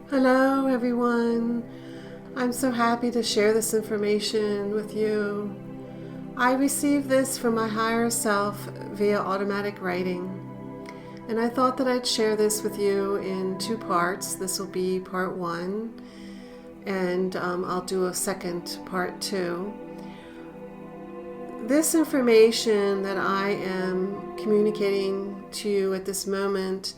Hello everyone. I'm so happy to share this information with you. I received this from my higher self via automatic writing, and I thought that I'd share this with you in two parts. This will be part one, and I'll do a second part two. This information that I am communicating to you at this moment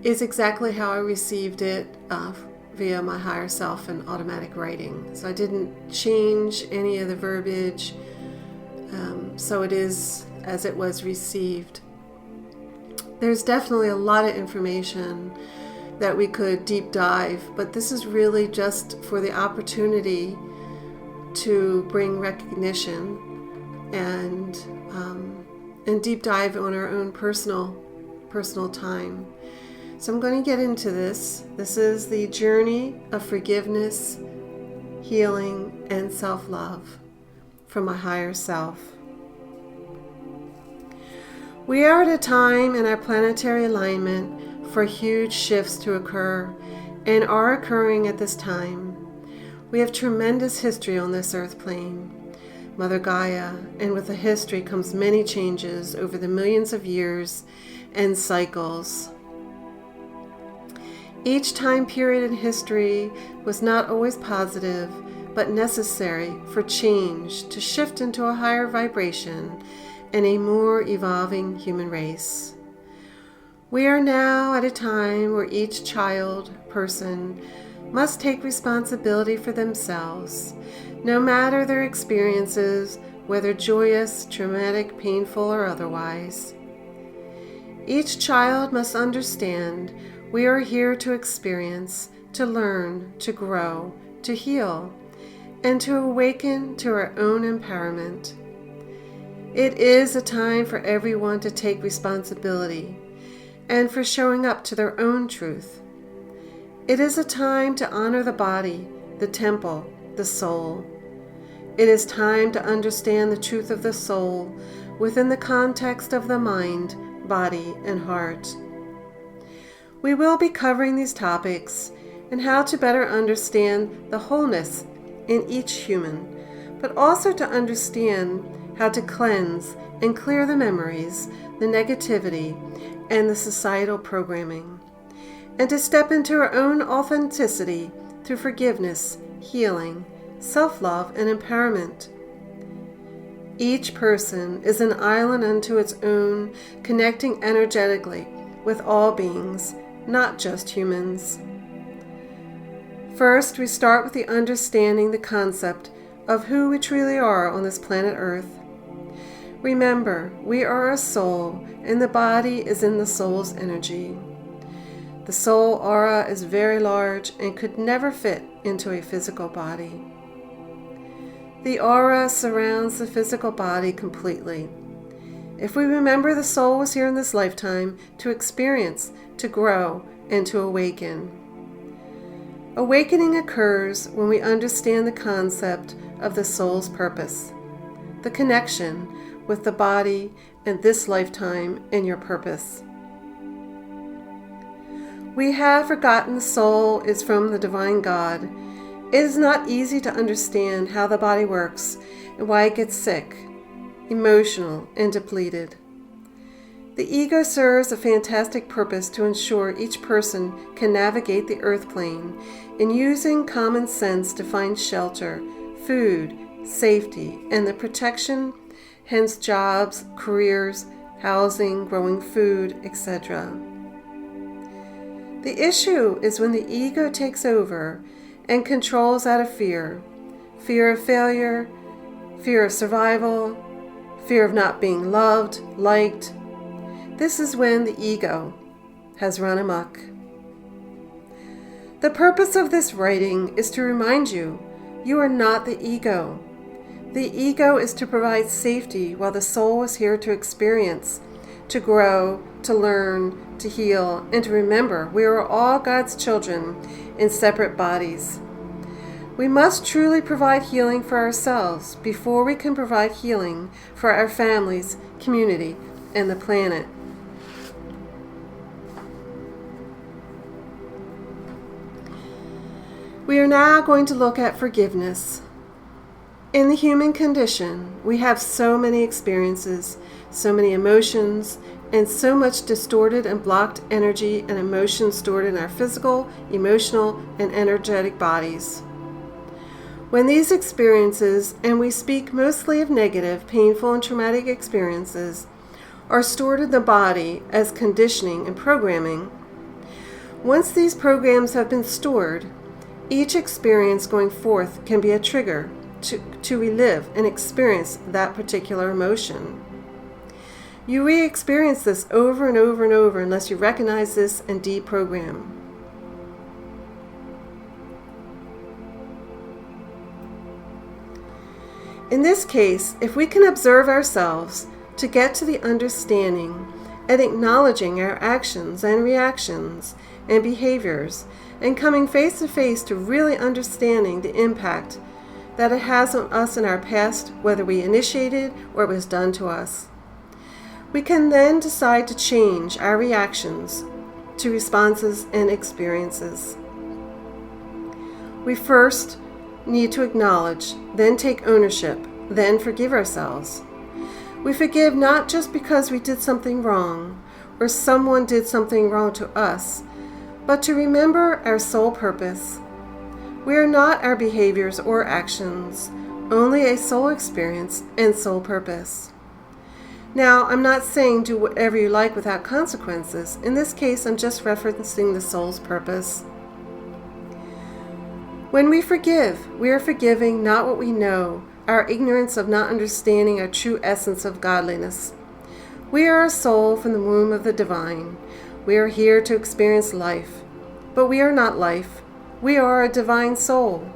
is exactly how I received it via my higher self and automatic writing. So I didn't change any of the verbiage, so it is as it was received. There's definitely a lot of information that we could deep dive, but this is really just for the opportunity to bring recognition and deep dive on our own personal time. So I'm going to get into this. This is the journey of forgiveness, healing, and self-love from my higher self. We are at a time in our planetary alignment for huge shifts to occur and are occurring at this time. We have tremendous history on this earth plane, Mother Gaia, and with the history comes many changes over the millions of years and cycles. Each time period in history was not always positive, but necessary for change to shift into a higher vibration and a more evolving human race. We are now at a time where each child, person, must take responsibility for themselves, no matter their experiences, whether joyous, traumatic, painful, or otherwise. Each child must understand we are here to experience, to learn, to grow, to heal, and to awaken to our own empowerment. It is a time for everyone to take responsibility and for showing up to their own truth. It is a time to honor the body, the temple, the soul. It is time to understand the truth of the soul within the context of the mind, body, and heart. We will be covering these topics and how to better understand the wholeness in each human, but also to understand how to cleanse and clear the memories, the negativity, and the societal programming, and to step into our own authenticity through forgiveness, healing, self-love, and empowerment. Each person is an island unto its own, connecting energetically with all beings, not just humans. First, we start with the understanding the concept of who we truly are on this planet Earth. Remember, we are a soul, and the body is in the soul's energy. The soul aura is very large and could never fit into a physical body. The aura surrounds the physical body completely. If we remember, the soul was here in this lifetime to experience, to grow, and to awaken. Awakening occurs when we understand the concept of the soul's purpose, the connection with the body and this lifetime and your purpose. We have forgotten the soul is from the divine God. It is not easy to understand how the body works and why it gets sick, emotional, and depleted. The ego serves a fantastic purpose to ensure each person can navigate the earth plane in using common sense to find shelter, food, safety, and the protection, hence jobs, careers, housing, growing food, etc. The issue is when the ego takes over and controls out of fear of failure, fear of survival, fear of not being loved, liked. This is when the ego has run amok. The purpose of this writing is to remind you, you are not the ego. The ego is to provide safety while the soul is here to experience, to grow, to learn, to heal, and to remember we are all God's children in separate bodies. We must truly provide healing for ourselves before we can provide healing for our families, community, and the planet. We are now going to look at forgiveness. In the human condition, we have so many experiences, so many emotions, and so much distorted and blocked energy and emotion stored in our physical, emotional, and energetic bodies. When these experiences, and we speak mostly of negative, painful, and traumatic experiences, are stored in the body as conditioning and programming, once these programs have been stored, each experience going forth can be a trigger to relive and experience that particular emotion. You re-experience this over and over and over unless you recognize this and deprogram. In this case, if we can observe ourselves to get to the understanding and acknowledging our actions and reactions and behaviors, and coming face to face to really understanding the impact that it has on us in our past, whether we initiated or it was done to us, we can then decide to change our reactions to responses and experiences. We first need to acknowledge, then take ownership, then forgive ourselves. We forgive not just because we did something wrong or someone did something wrong to us, but to remember our sole purpose. We are not our behaviors or actions, only a soul experience and soul purpose. Now, I'm not saying do whatever you like without consequences. In this case, I'm just referencing the soul's purpose. When we forgive, we are forgiving not what we know, our ignorance of not understanding our true essence of godliness. We are a soul from the womb of the divine. We are here to experience life, but we are not life. We are a divine soul.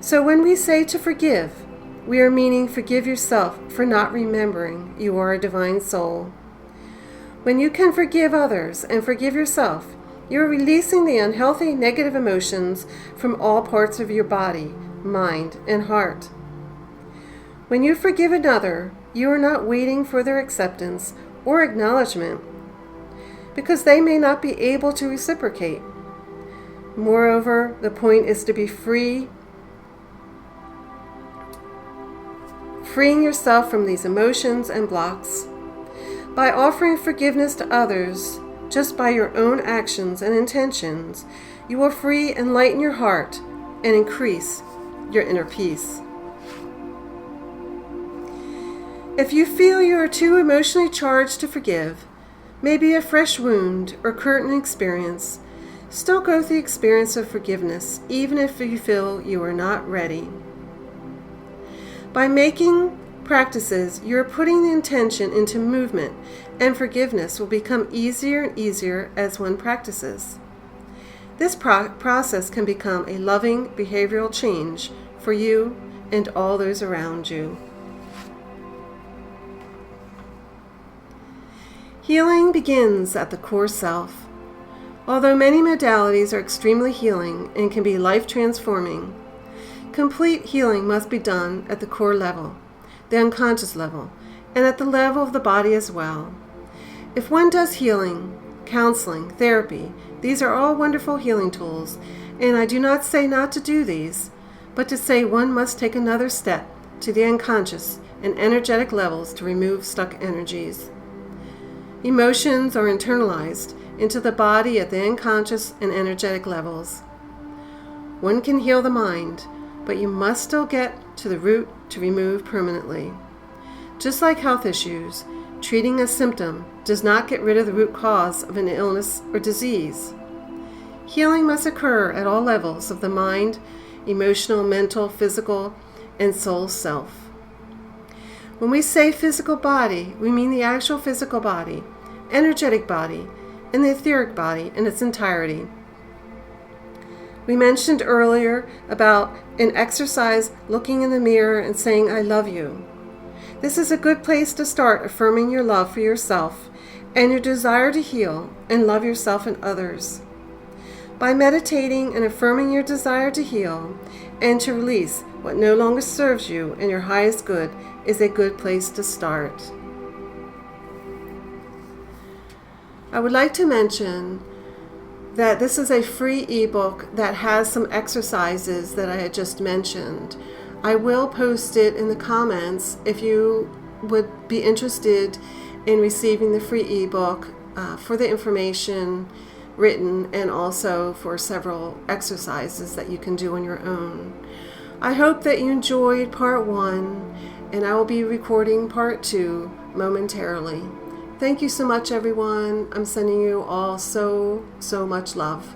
So when we say to forgive, we are meaning forgive yourself for not remembering you are a divine soul. When you can forgive others and forgive yourself, you are releasing the unhealthy negative emotions from all parts of your body, mind, and heart. When you forgive another, you are not waiting for their acceptance or acknowledgement, because they may not be able to reciprocate. Moreover, the point is to be freeing yourself from these emotions and blocks. By offering forgiveness to others, just by your own actions and intentions, you will free and lighten your heart and increase your inner peace. If you feel you are too emotionally charged to forgive, maybe a fresh wound or current experience, still go through the experience of forgiveness, even if you feel you are not ready. By making practices, you are putting the intention into movement, and forgiveness will become easier and easier as one practices. This process can become a loving behavioral change for you and all those around you. Healing begins at the core self. Although many modalities are extremely healing and can be life-transforming, complete healing must be done at the core level, the unconscious level, and at the level of the body as well. If one does healing, counseling, therapy, these are all wonderful healing tools, and I do not say not to do these, but to say one must take another step to the unconscious and energetic levels to remove stuck energies. Emotions are internalized into the body at the unconscious and energetic levels. One can heal the mind, but you must still get to the root to remove permanently. Just like health issues, treating a symptom does not get rid of the root cause of an illness or disease. Healing must occur at all levels of the mind, emotional, mental, physical, and soul self. When we say physical body, we mean the actual physical body, energetic body, and the etheric body in its entirety. We mentioned earlier about an exercise looking in the mirror and saying, I love you. This is a good place to start affirming your love for yourself and your desire to heal and love yourself and others. By meditating and affirming your desire to heal and to release what no longer serves you and your highest good is a good place to start. I would like to mention that this is a free ebook that has some exercises that I had just mentioned. I will post it in the comments if you would be interested in receiving the free ebook for the information written and also for several exercises that you can do on your own. I hope that you enjoyed part 1, and I will be recording part 2 momentarily. Thank you so much, everyone. I'm sending you all so much love.